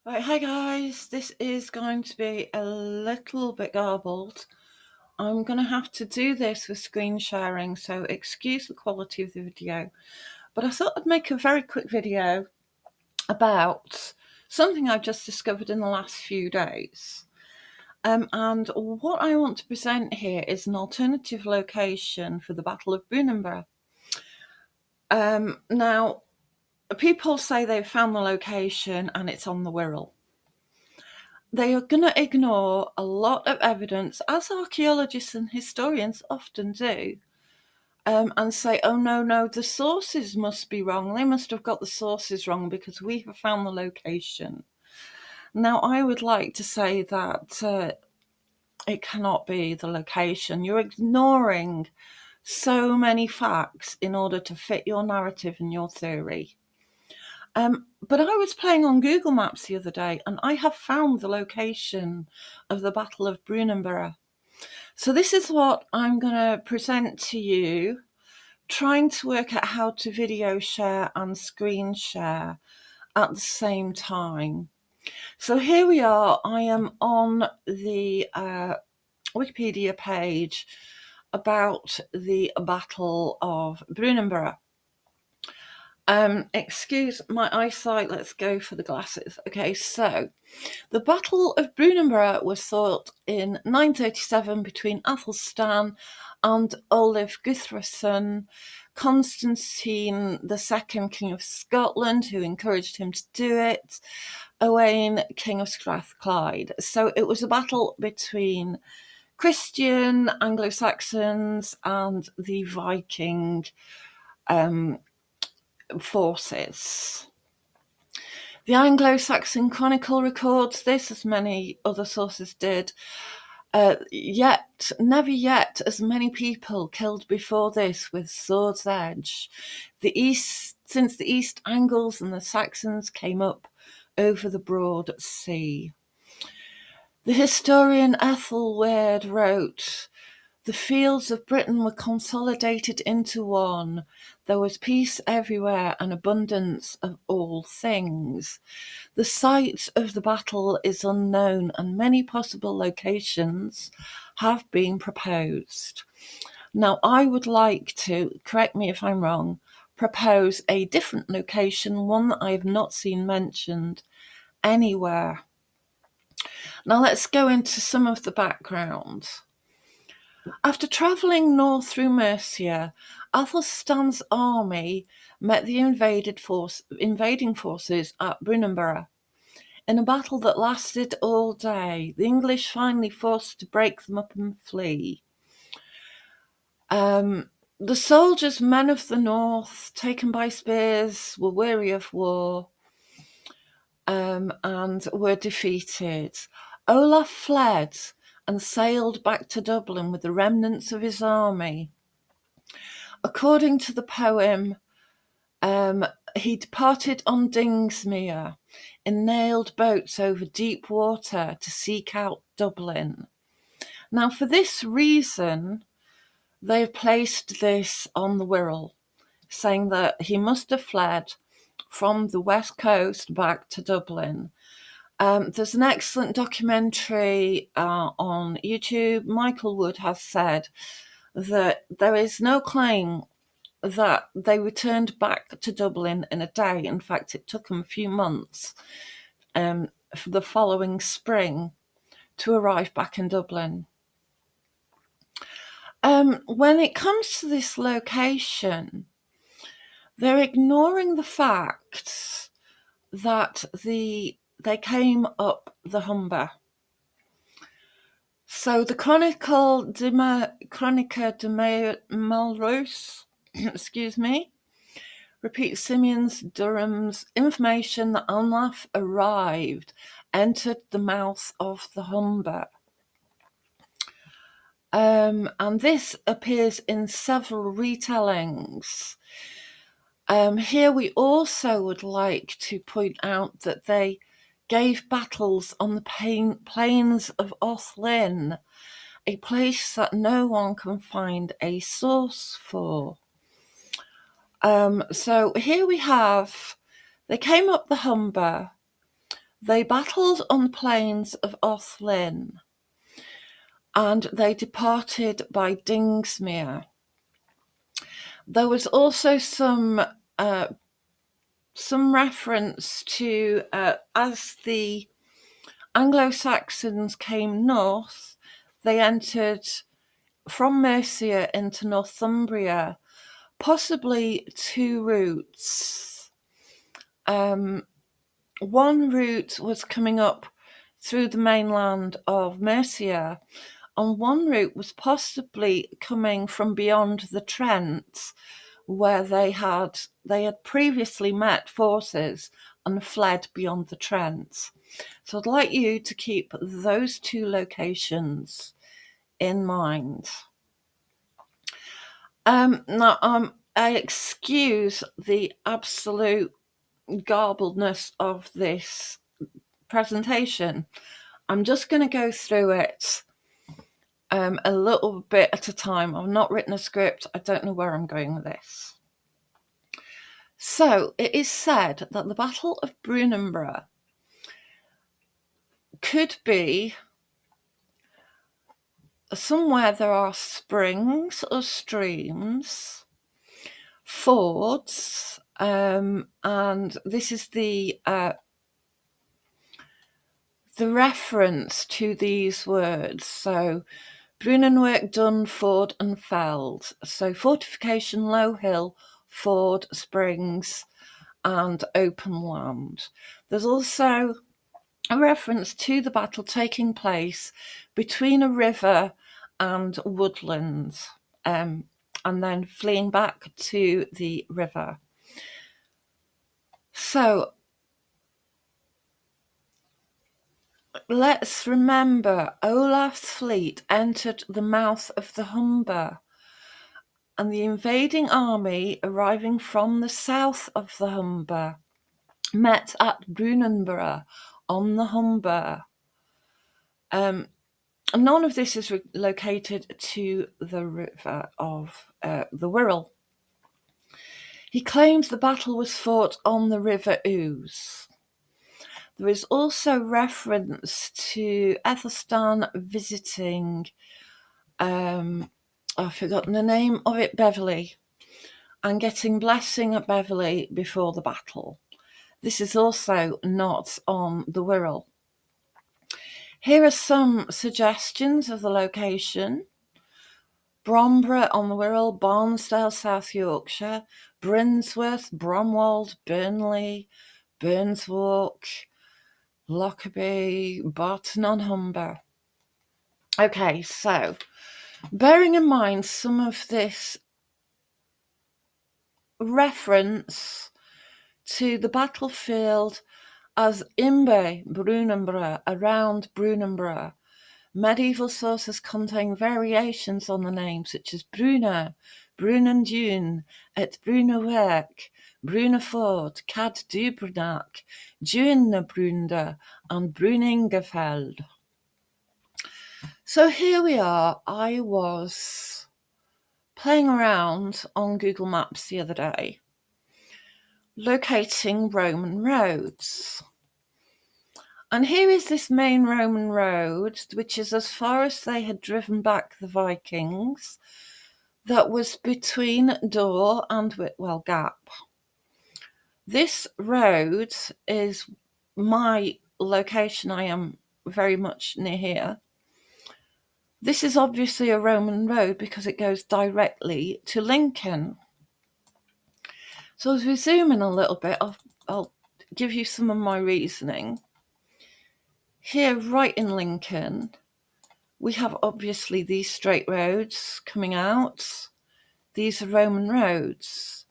Right, hi guys, this is going to be a little bit garbled. I'm going to have to do this with screen sharing, so excuse the quality of the video. But I thought I'd make a very quick video about something I've just discovered in the last few days. And what I want to present here is an alternative location for the Battle of Brunanburh. Now, people say they've found the location and it's on the Wirral. They are going to ignore a lot of evidence, as archaeologists and historians often do, and say, oh, no, the sources must be wrong. They must have got the sources wrong because we have found the location. Now, I would like to say that it cannot be the location. You're ignoring so many facts in order to fit your narrative and your theory. But I was playing on Google Maps the other day and I have found the location of the Battle of Brunanburh. So this is what I'm going to present to you, trying to work out how to video share and screen share at the same time. So here we are. I am on the Wikipedia page about the Battle of Brunanburh. Excuse my eyesight, let's go for the glasses. Okay, so the Battle of Brunanburh was fought in 937 between Athelstan and Olaf Guthrason, Constantine II, King of Scotland, who encouraged him to do it, Owain, King of Strathclyde. So it was a battle between Christian Anglo-Saxons and the Viking forces. The Anglo-Saxon Chronicle records this, as many other sources did. Never yet as many people killed before this with sword's edge. Since the East Angles and the Saxons came up over the broad sea. The historian Ethelwerd wrote, "The fields of Britain were consolidated into one. There was peace everywhere and abundance of all things. The site of the battle is unknown and many possible locations have been proposed." Now, I would like to, correct me if I'm wrong, propose a different location, one that I have not seen mentioned anywhere. Now, let's go into some of the background. After travelling north through Mercia, Athelstan's army met the invading forces at Brunanburh. In a battle that lasted all day, the English finally forced to break them up and flee. The soldiers, men of the north, taken by spears, were weary of war and were defeated. Olaf fled and sailed back to Dublin with the remnants of his army. According to the poem, he departed on Dingsmere in nailed boats over deep water to seek out Dublin. Now, for this reason, they've placed this on the Wirral, saying that he must have fled from the west coast back to Dublin. There's an excellent documentary on YouTube. Michael Wood has said that there is no claim that they returned back to Dublin in a day. In fact, it took them a few months for the following spring to arrive back in Dublin. When it comes to this location, they're ignoring the fact that they came up the Humber. So the Chronica de Melrose, excuse me, repeats Simeon's Durham's information that Anlaf entered the mouth of the Humber. And this appears in several retellings. Here we also would like to point out that they gave battles on the plains of Othlin, a place that no one can find a source for. So here we have, they came up the Humber. They battled on the plains of Othlin, and they departed by Dingsmere. There was also some reference to as the Anglo-Saxons came north, they entered from Mercia into Northumbria, possibly two routes. One route was coming up through the mainland of Mercia, and one route was possibly coming from beyond the Trent, where they had previously met forces and fled beyond the Trent. So I'd like you to keep those two locations in mind. Now, I excuse the absolute garbledness of this presentation. I'm just going to go through it a little bit at a time. I've not written a script. I don't know where I'm going with this. So it is said that the Battle of Brunanburh could be somewhere there are springs or streams, fords, and this is the reference to these words. So Brunanburh, Dun, Ford and Feld. So fortification, low hill, ford, springs and open land. There's also a reference to the battle taking place between a river and woodlands, and then fleeing back to the river. So let's remember Olaf's fleet entered the mouth of the Humber, and the invading army arriving from the south of the Humber met at Brunanburh on the Humber. None of this is located to the river of the Wirral. He claims the battle was fought on the River Ouse. There is also reference to Ethelstan visiting, I've forgotten the name of it, Beverley, and getting blessing at Beverley before the battle. This is also not on the Wirral. Here are some suggestions of the location. Bromburgh on the Wirral, Barnsdale, South Yorkshire, Brinsworth, Bromwald, Burnley, Burnswalk, Lockerbie, Barton on Humber. Okay, so bearing in mind some of this reference to the battlefield as Imbe Brunanburh, around Brunanburh, medieval sources contain variations on the name such as Bruna, Brunandun, et Brunawerk, Brunaford, Cad Dubrunach, Duinnebrunde, and Bruningefeld. So here we are. I was playing around on Google Maps the other day, locating Roman roads. And here is this main Roman road, which is as far as they had driven back the Vikings, that was between Dore and Whitwell Gap. This road is my location. I am very much near here. This is obviously a Roman road because it goes directly to Lincoln. So as we zoom in a little bit, I'll give you some of my reasoning. Here, right in Lincoln, we have obviously these straight roads coming out. These are Roman roads.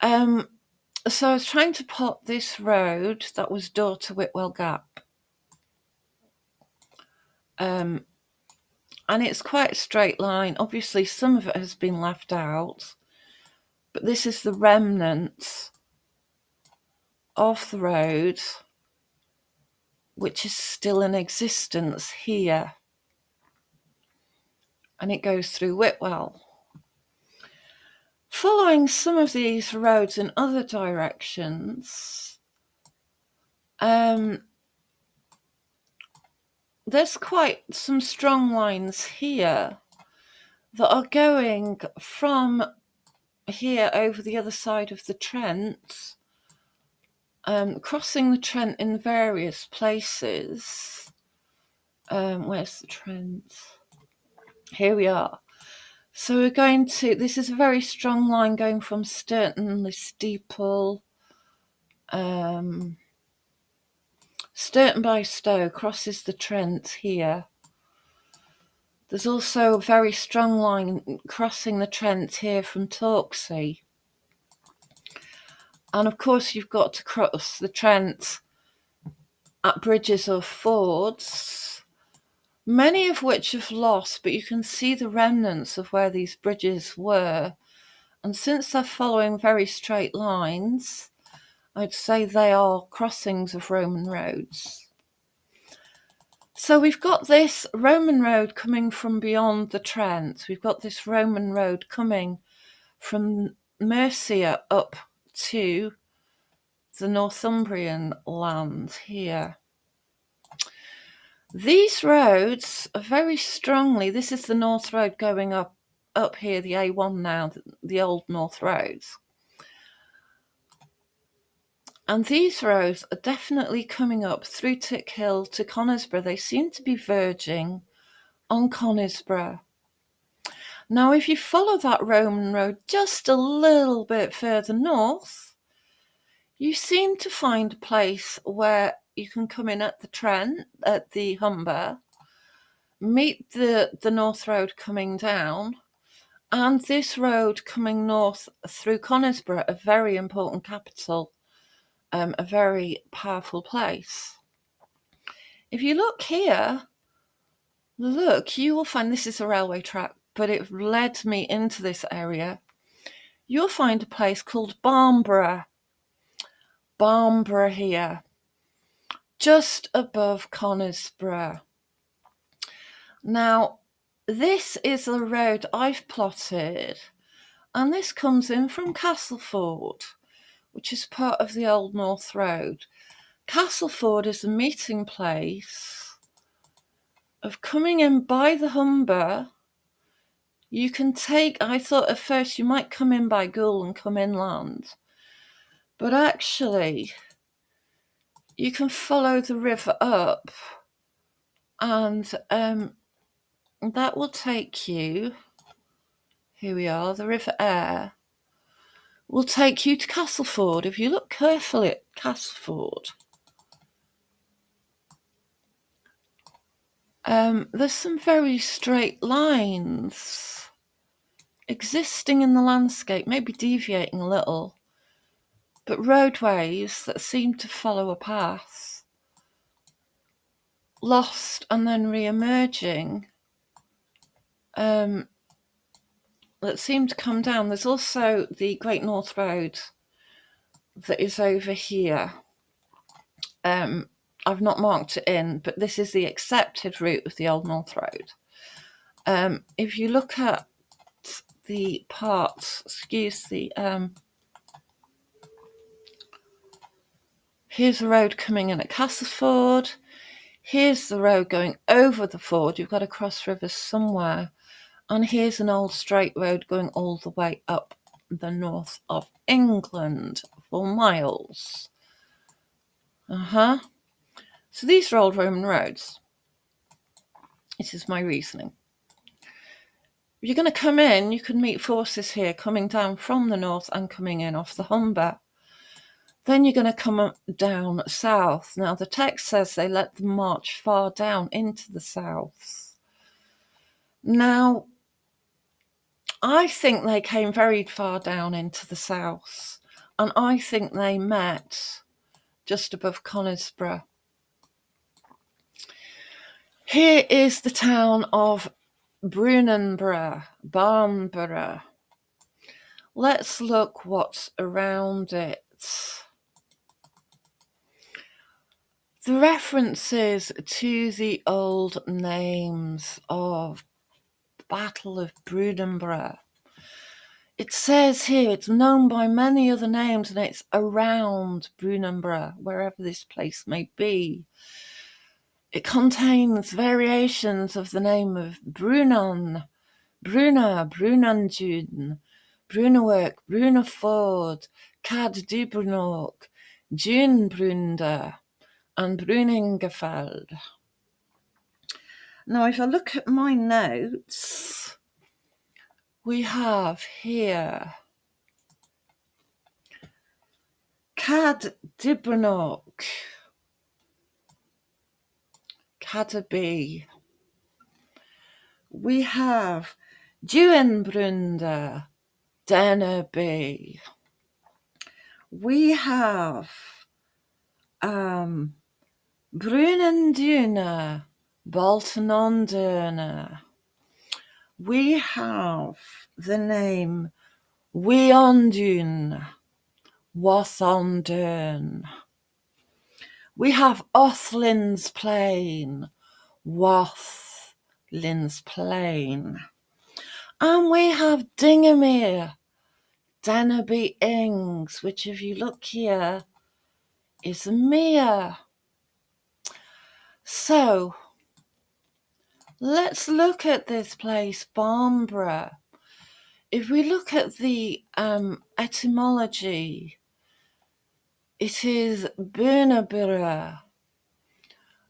So I was trying to plot this road that was Dore to Whitwell Gap. And it's quite a straight line. Obviously, some of it has been left out, but this is the remnant of the road, which is still in existence here. And it goes through Whitwell. Following some of these roads in other directions, There's quite some strong lines here that are going from here over the other side of the Trent, crossing the Trent in various places. Where's the Trent? Here we are. So we're going to, this is a very strong line going from Sturton, the steeple, Sturton by Stow crosses the Trent here. There's also a very strong line crossing the Trent here from Torksey. And of course you've got to cross the Trent at bridges or fords, many of which have lost, but you can see the remnants of where these bridges were. And since they're following very straight lines, I'd say they are crossings of Roman roads. So we've got this Roman road coming from beyond the Trent. We've got this Roman road coming from Mercia up to the Northumbrian land here. These roads are very strongly, this is the North Road going up here, the A1 now, the old North Roads. And these roads are definitely coming up through Tickhill to Conisbrough. They seem to be verging on Conisbrough. Now, if you follow that Roman road just a little bit further north, you seem to find a place where you can come in at the Trent, at the Humber, meet the North Road coming down, and this road coming north through Conisbrough, a very important capital, a very powerful place. If you look here, you will find this is a railway track, but it led me into this area. You'll find a place called Barnborough. Barnborough here, just above Conisbrough. Now, this is a road I've plotted, and this comes in from Castleford, which is part of the Old North Road. Castleford is a meeting place of coming in by the Humber. You can take, I thought at first you might come in by Goole and come inland, but actually you can follow the river up, and that will take you, here we are, the River Aire will take you to Castleford. If you look carefully at Castleford, there's some very straight lines existing in the landscape, maybe deviating a little, but roadways that seem to follow a path, lost and then re-emerging, that seem to come down. There's also the Great North Road that is over here. I've not marked it in, but this is the accepted route of the Old North Road. If you look at the parts, here's the road coming in at Castleford. Here's the road going over the ford. You've got to cross rivers somewhere. And here's an old straight road going all the way up the north of England for miles. So these are old Roman roads. This is my reasoning. If you're going to come in, you can meet forces here coming down from the north and coming in off the Humber. Then you're going to come down south. Now, the text says they let them march far down into the south. Now, I think they came very far down into the south, and I think they met just above Conisbrough. Here is the town of Brunanburh, Barnborough. Let's look what's around it. The references to the old names of Battle of Brunanburh It says here it's known by many other names, and it's around Brunanburh, wherever this place may be. It contains variations of the name of Brunan, Bruna, Brunandun, Brunawerk, Brunaford, Cad Dubrunog, Junbrunda, and Bruningefeld. Now, if I look at my notes, we have here Cad Dubrunog, Cadaby. We have Juenbrunda, Denaby. We have Brunanduna, Boltononduna. We have the name Weondun, Wathondun. We have Othlin's Plain, Wathlin's Plain. And we have Dingamere, Denaby Ings, which if you look here is a mere. So let's look at this place, Barnborough. If we look at the etymology, it is Brunanburh,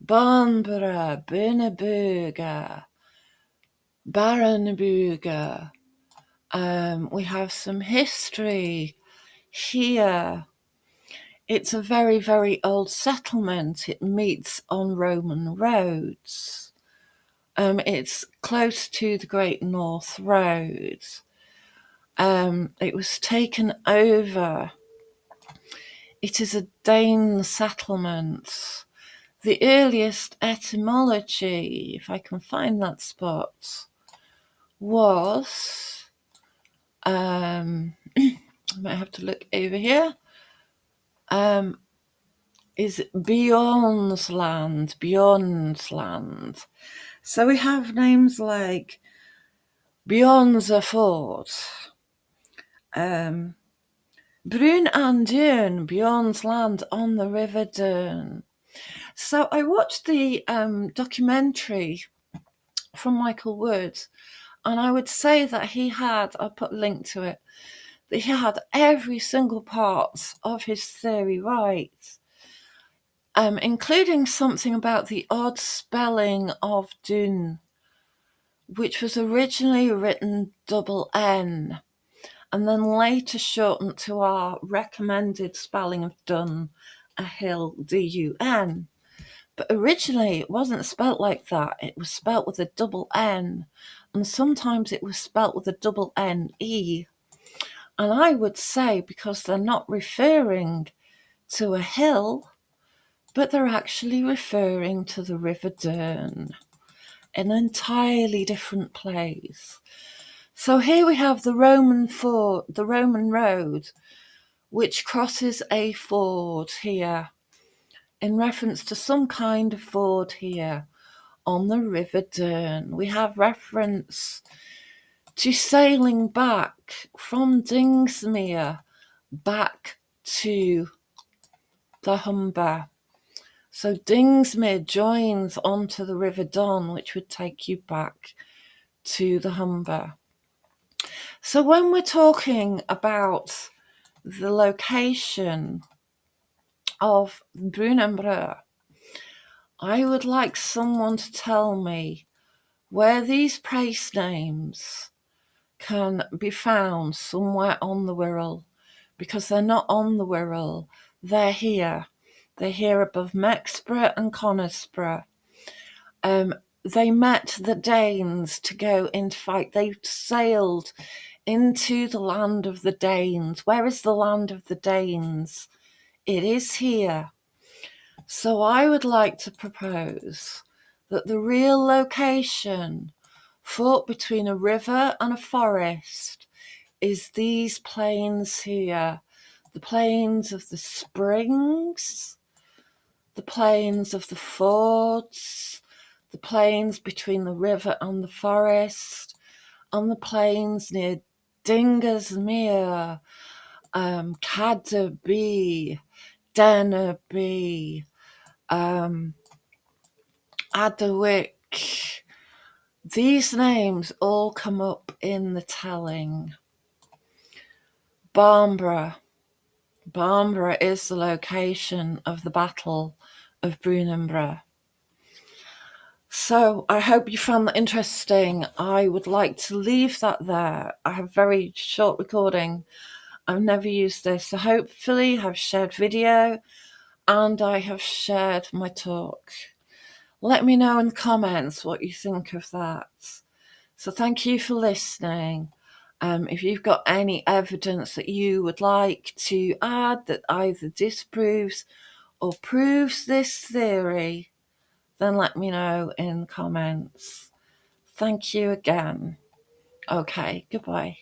Barnborough, Brunanburh, Baranburg. We have some history here. It's a very, very old settlement. It meets on Roman roads. It's close to the Great North Road. It was taken over. It is a Dane settlement. The earliest etymology, if I can find that spot, was, I might have to look over here, is Bjorn's land. So we have names like Bjornsafort, Brunandun, Bjorn's land on the River Dun. So I watched the documentary from Michael Wood, and I would say that he had, I'll put a link to it, that he had every single part of his theory right, including something about the odd spelling of Dun, which was originally written double N, and then later shortened to our recommended spelling of Dun, a hill, D-U-N. But originally it wasn't spelt like that. It was spelt with a double N, and sometimes it was spelt with a double N-E. And I would say, because they're not referring to a hill, but they're actually referring to the River Dun, an entirely different place. So here we have the Roman road, which crosses a ford here, in reference to some kind of ford here on the River Dun. We have reference to sailing back from Dingsmere back to the Humber. So Dingsmere joins onto the River Don, which would take you back to the Humber. So when we're talking about the location of Brunanburh, I would like someone to tell me where these place names can be found somewhere on the Wirral, because they're not on the Wirral, they're here. They're here above Mexborough and Conisborough. They met the Danes to go into fight. They sailed into the land of the Danes. Where is the land of the Danes? It is here. So I would like to propose that the real location, fought between a river and a forest, is these plains here. The plains of the springs, the plains of the fords, the plains between the river and the forest, and the plains near Dingersmere, Cadderby, Dennerby, Adderwick. These names all come up in the telling. Barnborough. Barnborough is the location of the Battle of Brunanburh. So I hope you found that interesting. I would like to leave that there. I have a very short recording. I've never used this. So hopefully I've shared video and I have shared my talk. Let me know in the comments what you think of that. So thank you for listening. If you've got any evidence that you would like to add that either disproves or proves this theory, then let me know in the comments. Thank you again. Okay, goodbye.